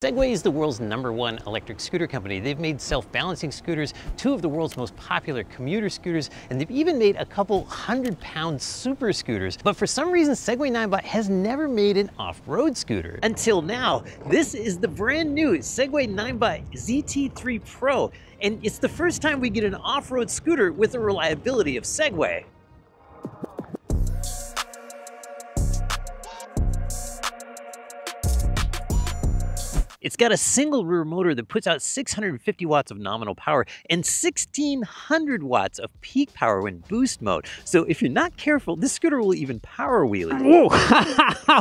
Segway is the world's #1 electric scooter company. They've made self-balancing scooters, 2 of the world's most popular commuter scooters, and they've even made a couple 100-pound super scooters. But for some reason, Segway Ninebot has never made an off-road scooter. Until now. This is the brand new Segway Ninebot ZT3 Pro, and it's the first time we get an off-road scooter with the reliability of Segway. It's got a single rear motor that puts out 650 watts of nominal power and 1600 watts of peak power when boost mode. So if you're not careful, this scooter will even power wheelie. Whoa.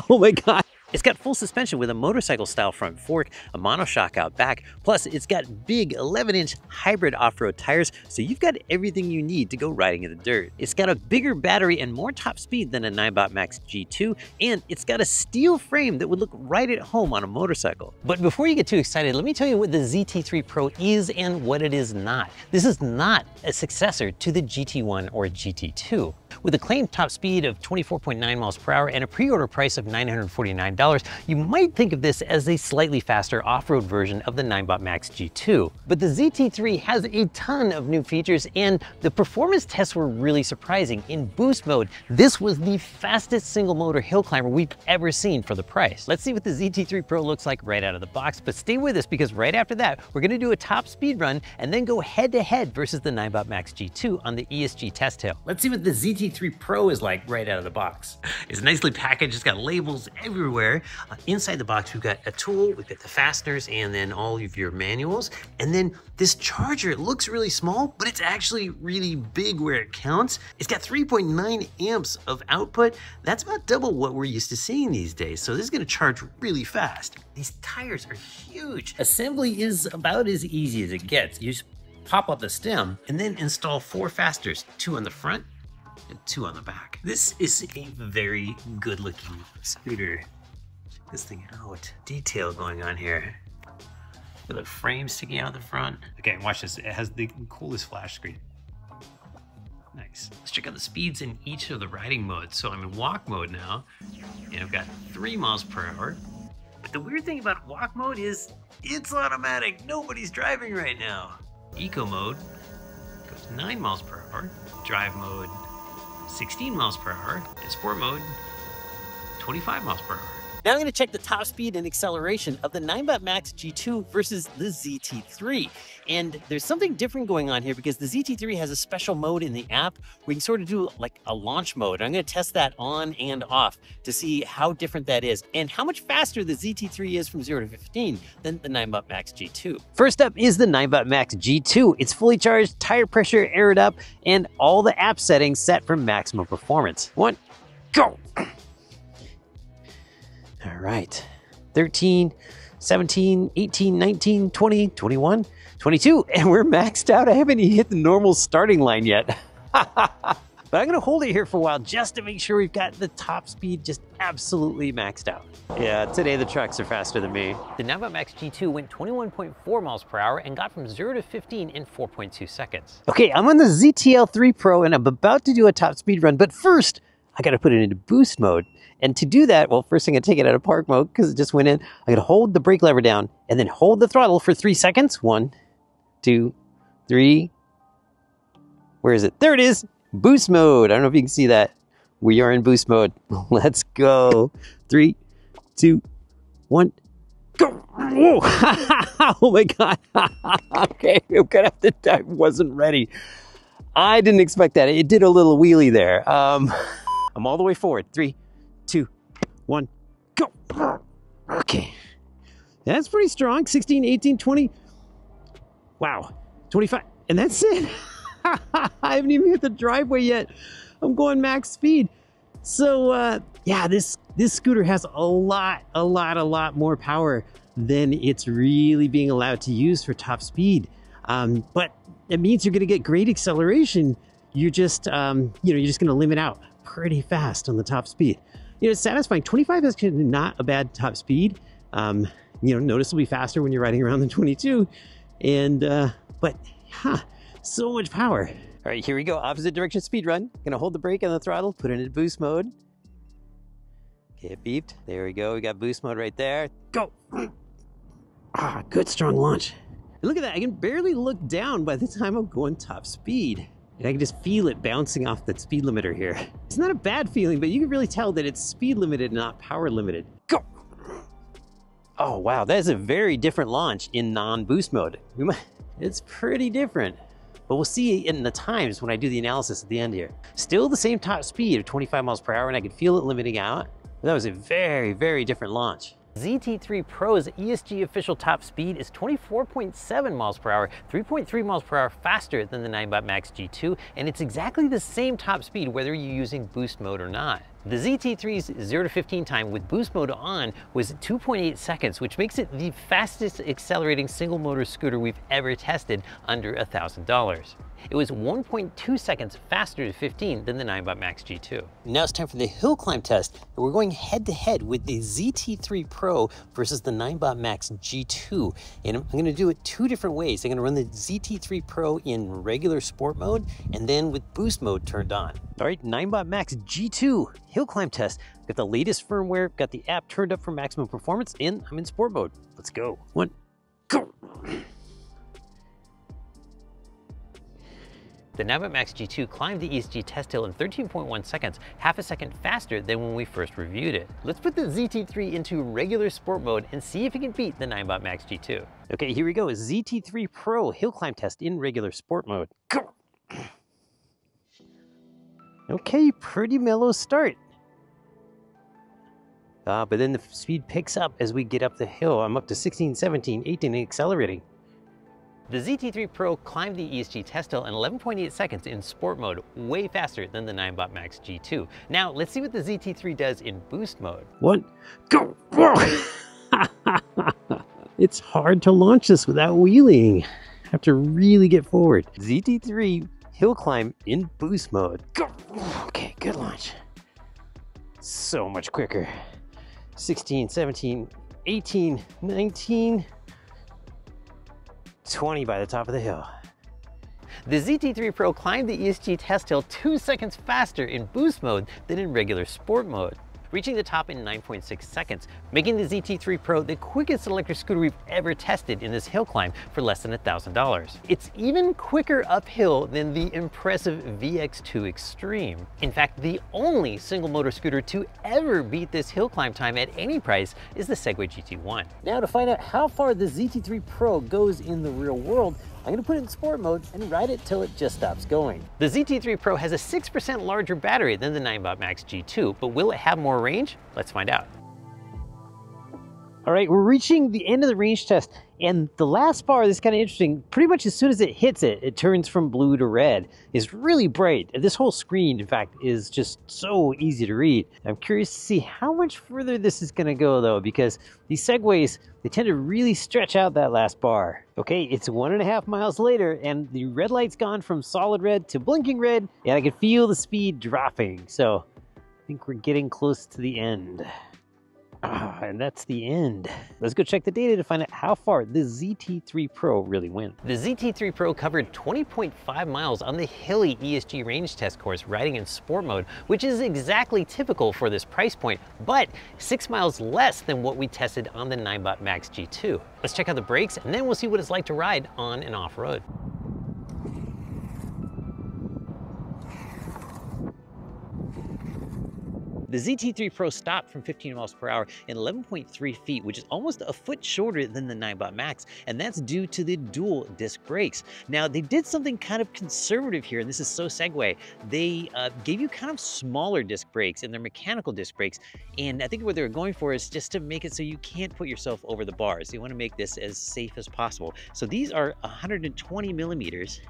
Oh my God. It's got full suspension with a motorcycle-style front fork, a monoshock out back, plus it's got big 11-inch hybrid off-road tires, so you've got everything you need to go riding in the dirt. It's got a bigger battery and more top speed than a Ninebot MAX G2, and it's got a steel frame that would look right at home on a motorcycle. But before you get too excited, let me tell you what the ZT3 Pro is and what it is not. This is not a successor to the GT1 or GT2. With a claimed top speed of 24.9 miles per hour and a pre-order price of $949, you might think of this as a slightly faster off-road version of the Ninebot MAX G2. But the ZT3 has a ton of new features, and the performance tests were really surprising. In boost mode, this was the fastest single motor hill climber we've ever seen for the price. Let's see what the ZT3 Pro looks like right out of the box, but stay with us because right after that, we're gonna do a top speed run and then go head to head versus the Ninebot MAX G2 on the ESG test hill. Let's see what the ZT3 Pro is like right out of the box. It's nicely packaged, it's got labels everywhere. Inside the box, we've got a tool, we've got the fasteners, and then all of your manuals. And then this charger, it looks really small, but it's actually really big where it counts. It's got 3.9 amps of output. That's about double what we're used to seeing these days. So this is gonna charge really fast. These tires are huge. Assembly is about as easy as it gets. You just pop out the stem and then install 4 fasteners, 2 on the front and 2 on the back. This is a very good looking scooter. Check this thing out. Detail going on here. With a frame sticking out the front. Okay, watch this. It has the coolest flash screen. Nice. Let's check out the speeds in each of the riding modes. So I'm in walk mode now, and I've got 3 miles per hour. But the weird thing about walk mode is it's automatic. Nobody's driving right now. Eco mode goes 9 miles per hour. Drive mode, 16 miles per hour. And sport mode, 25 miles per hour. Now I'm going to check the top speed and acceleration of the Ninebot MAX G2 versus the ZT3. And there's something different going on here because the ZT3 has a special mode in the app where you can sort of do like a launch mode. I'm going to test that on and off to see how different that is and how much faster the ZT3 is from 0 to 15 than the Ninebot MAX G2. First up is the Ninebot MAX G2. It's fully charged, tire pressure aired up, and all the app settings set for maximum performance. 1, go! All right, 13, 17, 18, 19, 20, 21, 22, and we're maxed out. I haven't even hit the normal starting line yet. But I'm gonna hold it here for a while just to make sure we've got the top speed just absolutely maxed out. Yeah, today the trucks are faster than me. The Ninebot MAX G2 went 21.4 miles per hour and got from 0 to 15 in 4.2 seconds. Okay, I'm on the ZTL3 Pro and I'm about to do a top speed run, but first, I gotta put it into boost mode. And to do that, well, first I'm gonna take it out of park mode because it just went in. I'm gonna hold the brake lever down and then hold the throttle for 3 seconds. 1, 2, 3. Where is it? There it is. Boost mode. I don't know if you can see that. We are in boost mode. Let's go. 3, 2, 1, go. Whoa. Oh my God. Okay, I'm gonna have to, I wasn't ready. I didn't expect that. It did a little wheelie there. I'm all the way forward. 3, 2, 1, go. Okay. That's pretty strong. 16, 18, 20. Wow. 25. And that's it. I haven't even hit the driveway yet. I'm going max speed. So yeah, this scooter has a lot more power than it's really being allowed to use for top speed. But it means you're gonna get great acceleration. You're just, you're just gonna limit out pretty fast on the top speed. It's satisfying. 25 is not a bad top speed. Noticeably faster when you're riding around than 22. And, but so much power. All right, here we go. Opposite direction speed run. Gonna hold the brake on the throttle, put it into boost mode. Okay, it beeped. There we go. We got boost mode right there. Go. Good strong launch. And look at that, I can barely look down by the time I'm going top speed. And I can just feel it bouncing off the speed limiter here. It's not a bad feeling, but you can really tell that it's speed limited, not power limited. Go! Oh wow, that is a very different launch in non-boost mode. It's pretty different. But we'll see in the times when I do the analysis at the end here. Still the same top speed of 25 miles per hour, and I could feel it limiting out. But that was a very, very different launch. ZT3 Pro's ESG official top speed is 24.7 miles per hour, 3.3 miles per hour faster than the Ninebot MAX G2, and it's exactly the same top speed whether you're using boost mode or not. The ZT3's 0 to 15 time with boost mode on was 2.8 seconds, which makes it the fastest accelerating single motor scooter we've ever tested under $1,000. It was 1.2 seconds faster to 15 than the Ninebot MAX G2. Now it's time for the hill climb test, and we're going head to head with the ZT3 Pro versus the Ninebot MAX G2. And I'm gonna do it two different ways. I'm gonna run the ZT3 Pro in regular sport mode and then with boost mode turned on. All right, Ninebot MAX G2 hill climb test. Got the latest firmware, got the app turned up for maximum performance, and I'm in sport mode. Let's go. One, go. The Ninebot MAX G2 climbed the ESG test hill in 13.1 seconds, half a second faster than when we first reviewed it. Let's put the ZT3 into regular sport mode and see if it can beat the Ninebot MAX G2. Okay, here we go. ZT3 Pro hill climb test in regular sport mode. Go! Okay, pretty mellow start. But then the speed picks up as we get up the hill. I'm up to 16, 17, 18, and accelerating. The ZT3 Pro climbed the ESG test hill in 11.8 seconds in sport mode, way faster than the Ninebot MAX G2. Now, let's see what the ZT3 does in boost mode. One, go! It's hard to launch this without wheeling. I have to really get forward. ZT3 hill climb in boost mode. Go! Okay, good launch. So much quicker. 16, 17, 18, 19, 20 by the top of the hill. The ZT3 Pro climbed the ESG test hill 2 seconds faster in boost mode than in regular sport mode, reaching the top in 9.6 seconds, making the ZT3 Pro the quickest electric scooter we've ever tested in this hill climb for less than $1,000. It's even quicker uphill than the impressive VX2 Extreme. In fact, the only single motor scooter to ever beat this hill climb time at any price is the Segway GT1. Now to find out how far the ZT3 Pro goes in the real world, I'm gonna put it in sport mode and ride it till it just stops going. The ZT3 Pro has a 6% larger battery than the Ninebot MAX G2, but will it have more range? Let's find out. All right, we're reaching the end of the range test, and the last bar, this is kind of interesting. Pretty much as soon as it hits it, it turns from blue to red. It's really bright. This whole screen, in fact, is just so easy to read. I'm curious to see how much further this is gonna go though, because these Segways, they tend to really stretch out that last bar. Okay, it's 1.5 miles later, and the red light's gone from solid red to blinking red, and I can feel the speed dropping. So I think we're getting close to the end. And that's the end. Let's go check the data to find out how far the ZT3 Pro really went. The ZT3 Pro covered 20.5 miles on the hilly ESG range test course riding in sport mode, which is exactly typical for this price point, but 6 miles less than what we tested on the Ninebot MAX G2. Let's check out the brakes, and then we'll see what it's like to ride on and off road. The ZT3 Pro stopped from 15 miles per hour in 11.3 feet, which is almost a foot shorter than the Ninebot Max, and that's due to the dual disc brakes. Now, they did something kind of conservative here, and this is so Segway. They gave you kind of smaller disc brakes, and they're mechanical disc brakes, and I think what they were going for is just to make it so you can't put yourself over the bars. They want to make this as safe as possible. So these are 120 millimeters,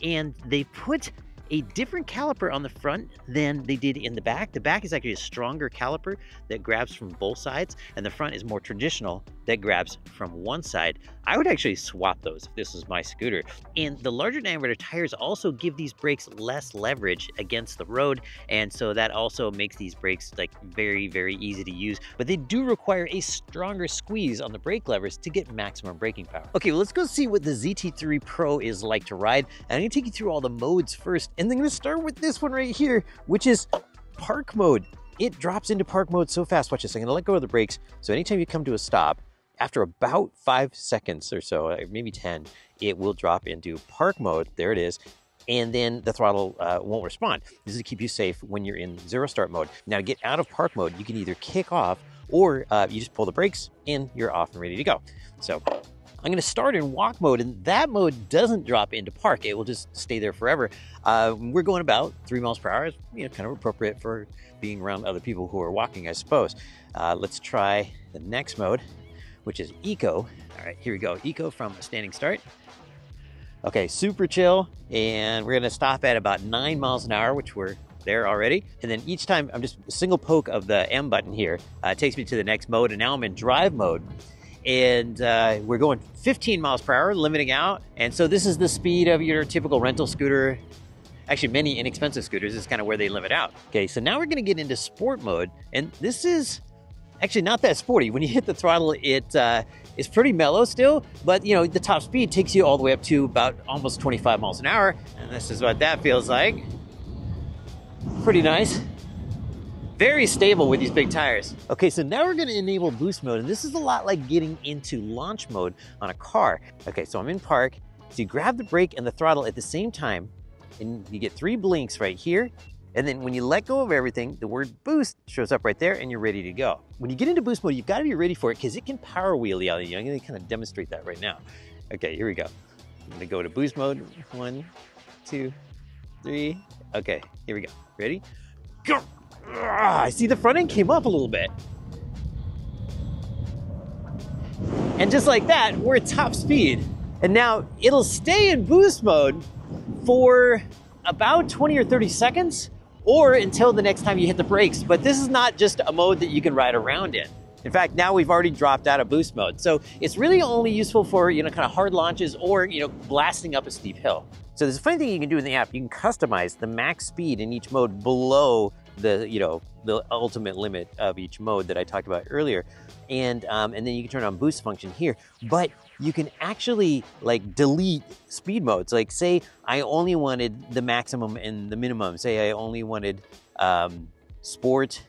and they put a different caliper on the front than they did in the back. The back is actually a stronger caliper that grabs from both sides, and the front is more traditional that grabs from one side. I would actually swap those if this was my scooter. And the larger diameter tires also give these brakes less leverage against the road, and so that also makes these brakes like very, very easy to use, but they do require a stronger squeeze on the brake levers to get maximum braking power. Okay, well, let's go see what the ZT3 Pro is like to ride, and I'm gonna take you through all the modes first, and then I'm gonna start with this one right here, which is park mode. It drops into park mode so fast. Watch this. I'm gonna let go of the brakes, so anytime you come to a stop, after about 5 seconds or so, maybe 10, it will drop into park mode. There it is. And then the throttle won't respond. This is to keep you safe when you're in zero start mode. Now, to get out of park mode, you can either kick off or you just pull the brakes and you're off and ready to go. So I'm gonna start in walk mode, and that mode doesn't drop into park. It will just stay there forever. We're going about 3 miles per hour. It's, kind of appropriate for being around other people who are walking, I suppose. Let's try the next mode, which is eco. All right, here we go. Eco from a standing start. Okay, super chill. And we're gonna stop at about 9 miles an hour, which we're there already. And then each time I'm just a single poke of the M button here, takes me to the next mode. And now I'm in drive mode. And we're going 15 miles per hour, limiting out. And so this is the speed of your typical rental scooter. Actually, many inexpensive scooters is kind of where they limit out. Okay, so now we're gonna get into sport mode. And this is actually not that sporty. When you hit the throttle, it is pretty mellow still, but the top speed takes you all the way up to about almost 25 miles an hour. And this is what that feels like. Pretty nice. Very stable with these big tires. Okay, so now we're gonna enable boost mode, and this is a lot like getting into launch mode on a car. Okay, so I'm in park. So you grab the brake and the throttle at the same time, and you get 3 blinks right here. And then when you let go of everything, the word boost shows up right there and you're ready to go. When you get into boost mode, you've got to be ready for it because it can power wheel you out. I'm going to kind of demonstrate that right now. Okay, here we go. I'm going to go to boost mode. 1, 2, 3. Okay, here we go. Ready? Go! I see the front end came up a little bit. And just like that, we're at top speed. And now it'll stay in boost mode for about 20 or 30 seconds or until the next time you hit the brakes. But this is not just a mode that you can ride around in. In fact, now we've already dropped out of boost mode. So it's really only useful for, kind of hard launches or, blasting up a steep hill. So there's a funny thing you can do in the app. You can customize the max speed in each mode below the, the ultimate limit of each mode that I talked about earlier. And then you can turn on boost function here. But you can actually delete speed modes. Like say I only wanted the maximum and the minimum. Say I only wanted sport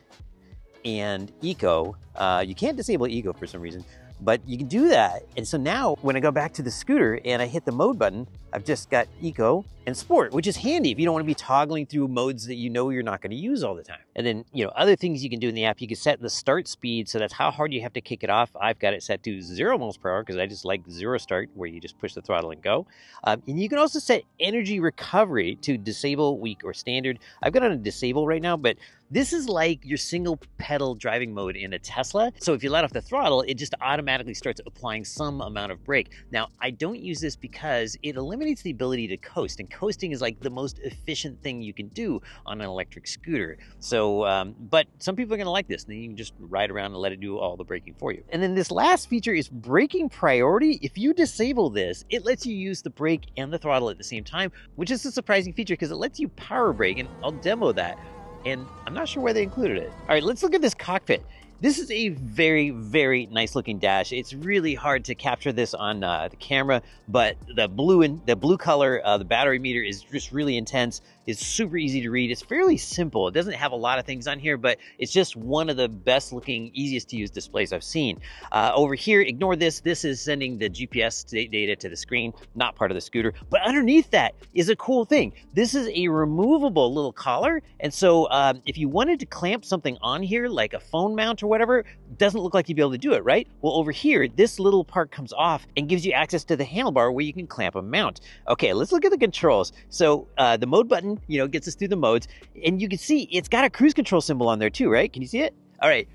and eco. You can't disable eco for some reason, but you can do that. And so now when I go back to the scooter and I hit the mode button, I've just got eco and sport, which is handy if you don't want to be toggling through modes that you're not going to use all the time. And then, other things you can do in the app, you can set the start speed. So that's how hard you have to kick it off. I've got it set to 0 miles per hour because I just like zero start where you just push the throttle and go. And you can also set energy recovery to disable, weak, or standard. I've got it on disable right now, but this is like your single pedal driving mode in a Tesla. So if you let off the throttle, it just automatically starts applying some amount of brake. Now, I don't use this because it eliminates the ability to coast, and coasting is like the most efficient thing you can do on an electric scooter. So, but some people are gonna like this, and then you can just ride around and let it do all the braking for you. And then this last feature is braking priority. If you disable this, it lets you use the brake and the throttle at the same time, which is a surprising feature because it lets you power brake, and I'll demo that. And I'm not sure why they included it. All right, let's look at this cockpit. This is a very, very nice looking dash. It's really hard to capture this on the camera, but the blue color, the battery meter is just really intense. It's super easy to read. It's fairly simple. It doesn't have a lot of things on here, but it's just one of the best looking, easiest to use displays I've seen. Over here, ignore this. This is sending the GPS data to the screen, not part of the scooter. But underneath that is a cool thing. This is a removable little collar. And so if you wanted to clamp something on here, like a phone mount or whatever, it doesn't look like you'd be able to do it, right? Well, over here, this little part comes off and gives you access to the handlebar where you can clamp a mount. Okay, let's look at the controls. So the mode button, gets us through the modes, and you can see it's got a cruise control symbol on there too, right? Can you see it? All right,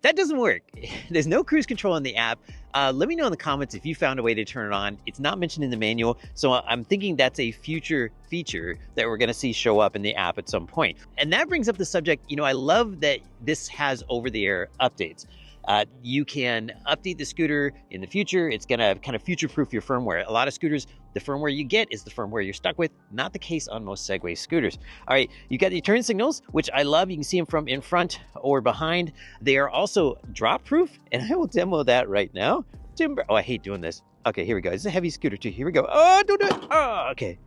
that doesn't work. There's no cruise control in the app. Let me know in the comments if you found a way to turn it on. It's not mentioned in the manual, so I'm thinking that's a future feature that we're gonna see show up in the app at some point. And that brings up the subject, I love that this has over-the-air updates. You can update the scooter in the future. It's gonna kind of future-proof your firmware. A lot of scooters, the firmware you get is the firmware you're stuck with. Not the case on most Segway scooters. All right, you got your turn signals, which I love. You can see them from in front or behind. They are also drop-proof, and I will demo that right now. Oh, I hate doing this. Okay, here we go. It's a heavy scooter too. Here we go. Oh, don't do it. Oh, okay.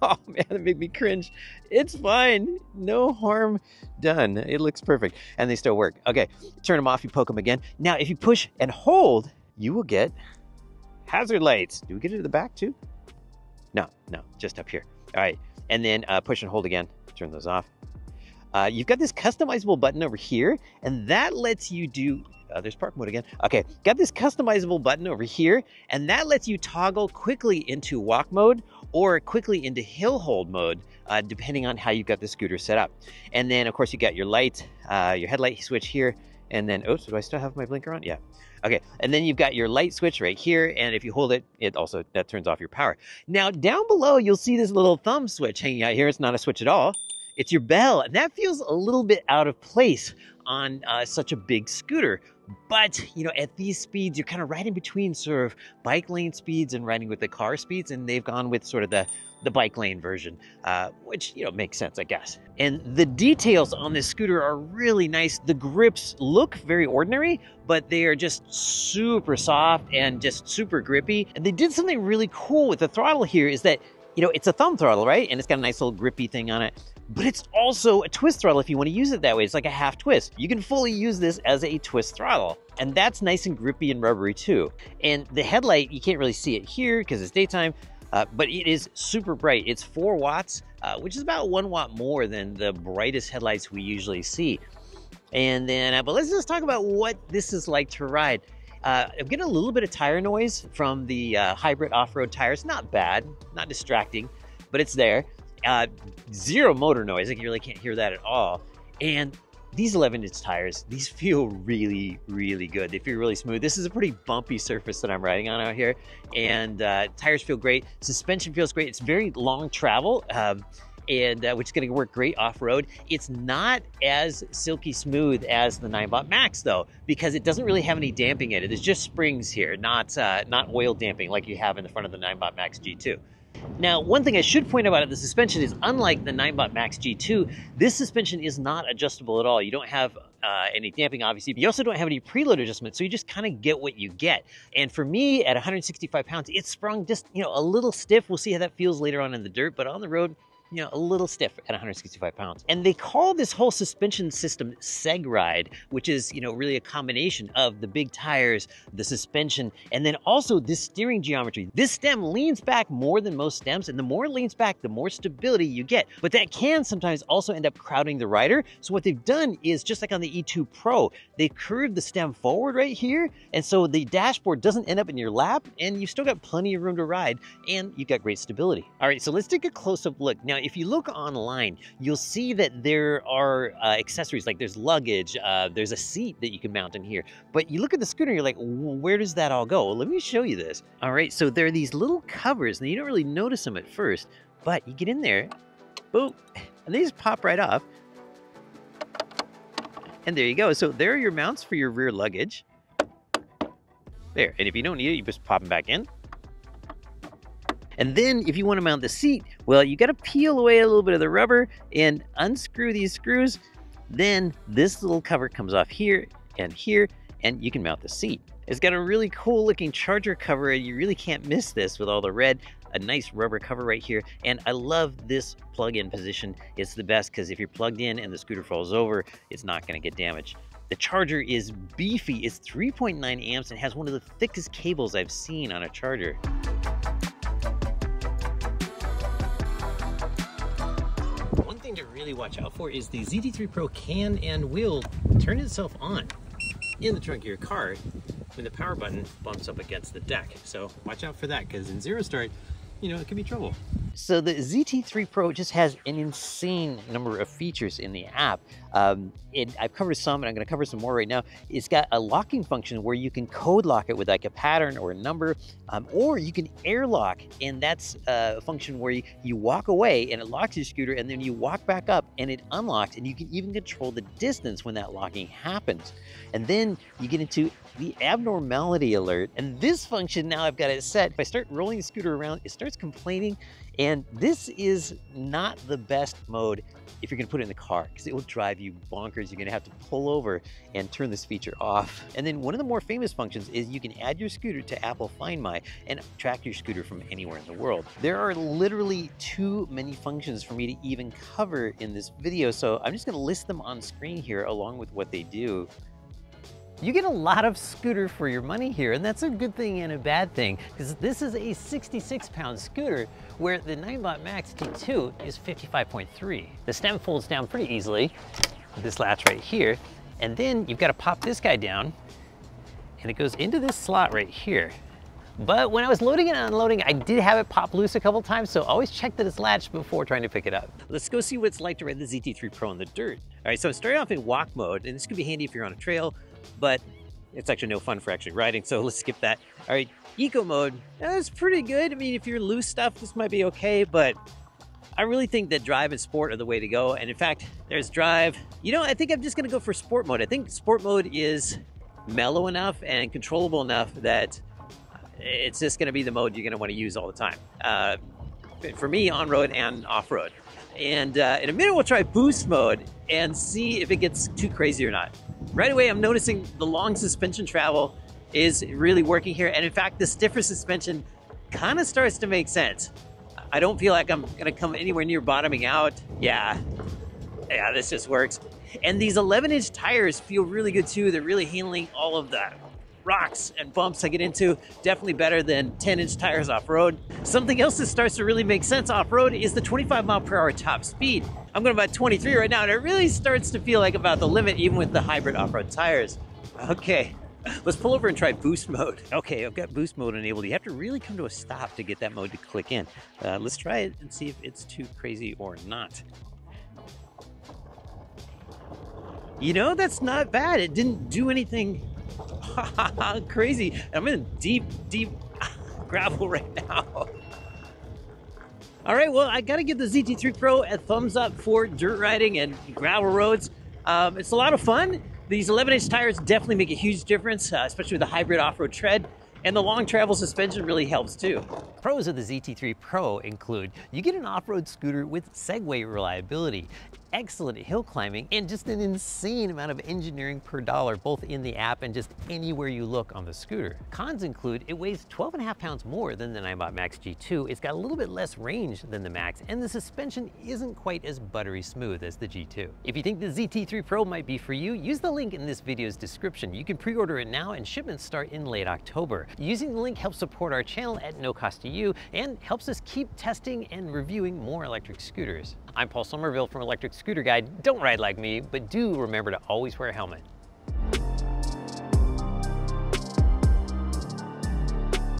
Oh man, that made me cringe. It's fine. No harm done. It looks perfect. And they still work. Okay, turn them off, you poke them again. Now, if you push and hold, you will get hazard lights. Do we get it to the back too? No, just up here. All right, and then push and hold again. Turn those off. You've got this customizable button over here, and that lets you do, there's park mode again. Okay, got this customizable button over here, and that lets you toggle quickly into walk mode or quickly into hill hold mode, depending on how you've got the scooter set up. And then, of course, you got your light, your headlight switch here, and then, oops, do I still have my blinker on? Yeah. Okay, and then you've got your light switch right here, and if you hold it, that turns off your power. Now, down below, you'll see this little thumb switch hanging out here. It's not a switch at all. It's your bell, and that feels a little bit out of place on such a big scooter. But, you know, at these speeds, you're kind of right in between sort of bike lane speeds and riding with the car speeds, and they've gone with sort of the bike lane version, which, you know, makes sense, I guess. And the details on this scooter are really nice. The grips look very ordinary, but they are just super soft and just super grippy. And they did something really cool with the throttle here is that, you know, it's a thumb throttle, right? And it's got a nice little grippy thing on it. But it's also a twist throttle if you want to use it that way. It's like a half twist. You can fully use this as a twist throttle. And that's nice and grippy and rubbery too. And the headlight, you can't really see it here because it's daytime, but it is super bright. It's 4 watts, which is about 1 watt more than the brightest headlights we usually see. And then, but let's just talk about what this is like to ride. I'm getting a little bit of tire noise from the hybrid off-road tires. Not bad, not distracting, but it's there. Zero motor noise, like you really can't hear that at all. And these 11-inch tires, these feel really, really good. They feel really smooth. This is a pretty bumpy surface that I'm riding on out here. And tires feel great. Suspension feels great. It's very long travel, which is going to work great off-road. It's not as silky smooth as the Ninebot Max though, because it doesn't really have any damping in it. There's just springs here, not oil damping like you have in the front of the Ninebot MAX G2. Now, one thing I should point out about the suspension is, unlike the Ninebot MAX G2, this suspension is not adjustable at all. You don't have any damping, obviously. You also don't have any preload adjustment, so you just kind of get what you get. And for me, at 165 pounds, it sprung just, you know, a little stiff. We'll see how that feels later on in the dirt, but on the road, you know, a little stiff at 165 pounds. And they call this whole suspension system Segride, which is, you know, really a combination of the big tires, the suspension, and then also this steering geometry. This stem leans back more than most stems, and the more it leans back, the more stability you get. But that can sometimes also end up crowding the rider. So what they've done is, just like on the E2 Pro, they've curved the stem forward right here, and so the dashboard doesn't end up in your lap, and you've still got plenty of room to ride, and you've got great stability. All right, so let's take a close-up look. Now, if you look online, you'll see that there are accessories, like there's luggage, there's a seat that you can mount in here. But you look at the scooter, you're like, where does that all go? Well, let me show you this. All right, so there are these little covers, and you don't really notice them at first, but you get in there, boom, and they just pop right off. And there you go. So there are your mounts for your rear luggage. There, and if you don't need it, you just pop them back in. And then if you want to mount the seat, well, you got to peel away a little bit of the rubber and unscrew these screws. Then this little cover comes off here, and you can mount the seat. It's got a really cool looking charger cover, and you really can't miss this with all the red. A nice rubber cover right here. And I love this plug-in position. It's the best because if you're plugged in and the scooter falls over, it's not going to get damaged. The charger is beefy. It's 3.9 amps and has one of the thickest cables I've seen on a charger. One thing to really watch out for is the ZT3 Pro can and will turn itself on in the trunk of your car when the power button bumps up against the deck. So watch out for that, because in zero start, you know, it could be trouble. So the ZT3 Pro just has an insane number of features in the app. I've covered some, and I'm going to cover some more right now. It's got a locking function where you can code lock it with like a pattern or a number, or you can airlock, and that's a function where you walk away and it locks your scooter, and then you walk back up and it unlocks, and you can even control the distance when that locking happens. And then you get into the abnormality alert, and this function now I've got it set. If I start rolling the scooter around, it starts complaining, And this is not the best mode if you're gonna put it in the car, because it will drive you bonkers. You're gonna have to pull over and turn this feature off. And then one of the more famous functions is you can add your scooter to Apple Find My and track your scooter from anywhere in the world. There are literally too many functions for me to even cover in this video, so I'm just gonna list them on screen here along with what they do. You get a lot of scooter for your money here, and that's a good thing and a bad thing, because this is a 66-pound scooter, where the Ninebot MAX G2 is 55.3. The stem folds down pretty easily, with this latch right here, and then you've got to pop this guy down, and it goes into this slot right here. But when I was loading and unloading, I did have it pop loose a couple times, so always check that it's latched before trying to pick it up. Let's go see what it's like to ride the ZT3 Pro in the dirt. All right, so I'm starting off in walk mode, and this could be handy if you're on a trail, but it's actually no fun for actually riding, so let's skip that. All right, eco mode, that's pretty good. I mean, if you're loose stuff, this might be okay, but I really think that drive and sport are the way to go. And in fact, there's drive. You know, I think I'm just gonna go for sport mode. I think sport mode is mellow enough and controllable enough that it's just gonna be the mode you're gonna wanna use all the time. For me, on-road and off-road. And in a minute, we'll try boost mode and see if it gets too crazy or not. Right away, I'm noticing the long suspension travel is really working here. And in fact, the stiffer suspension kind of starts to make sense. I don't feel like I'm gonna come anywhere near bottoming out. Yeah, this just works. And these 11-inch tires feel really good too. They're really handling all of the rocks and bumps I get into. Definitely better than 10-inch tires off-road. Something else that starts to really make sense off-road is the 25-mile-per-hour top speed. I'm going about 23 right now, and it really starts to feel like about the limit, even with the hybrid off-road tires. Okay, let's pull over and try boost mode. Okay, I've got boost mode enabled. You have to really come to a stop to get that mode to click in. Let's try it and see if it's too crazy or not. You know, that's not bad. It didn't do anything crazy. I'm in deep gravel right now. All right, well, I gotta give the ZT3 Pro a thumbs up for dirt riding and gravel roads. It's a lot of fun. These 11-inch tires definitely make a huge difference, especially with the hybrid off-road tread. And the long travel suspension really helps too. Pros of the ZT3 Pro include, you get an off-road scooter with Segway reliability, excellent hill climbing, and just an insane amount of engineering per dollar, both in the app and just anywhere you look on the scooter. Cons include, it weighs 12.5 pounds more than the Ninebot MAX G2, it's got a little bit less range than the Max, and the suspension isn't quite as buttery smooth as the G2. If you think the ZT3 Pro might be for you, use the link in this video's description. You can pre-order it now, and shipments start in late October. Using the link helps support our channel at no cost to you and helps us keep testing and reviewing more electric scooters. I'm Paul Somerville from Electric Scooter Guide. Don't ride like me, but do remember to always wear a helmet.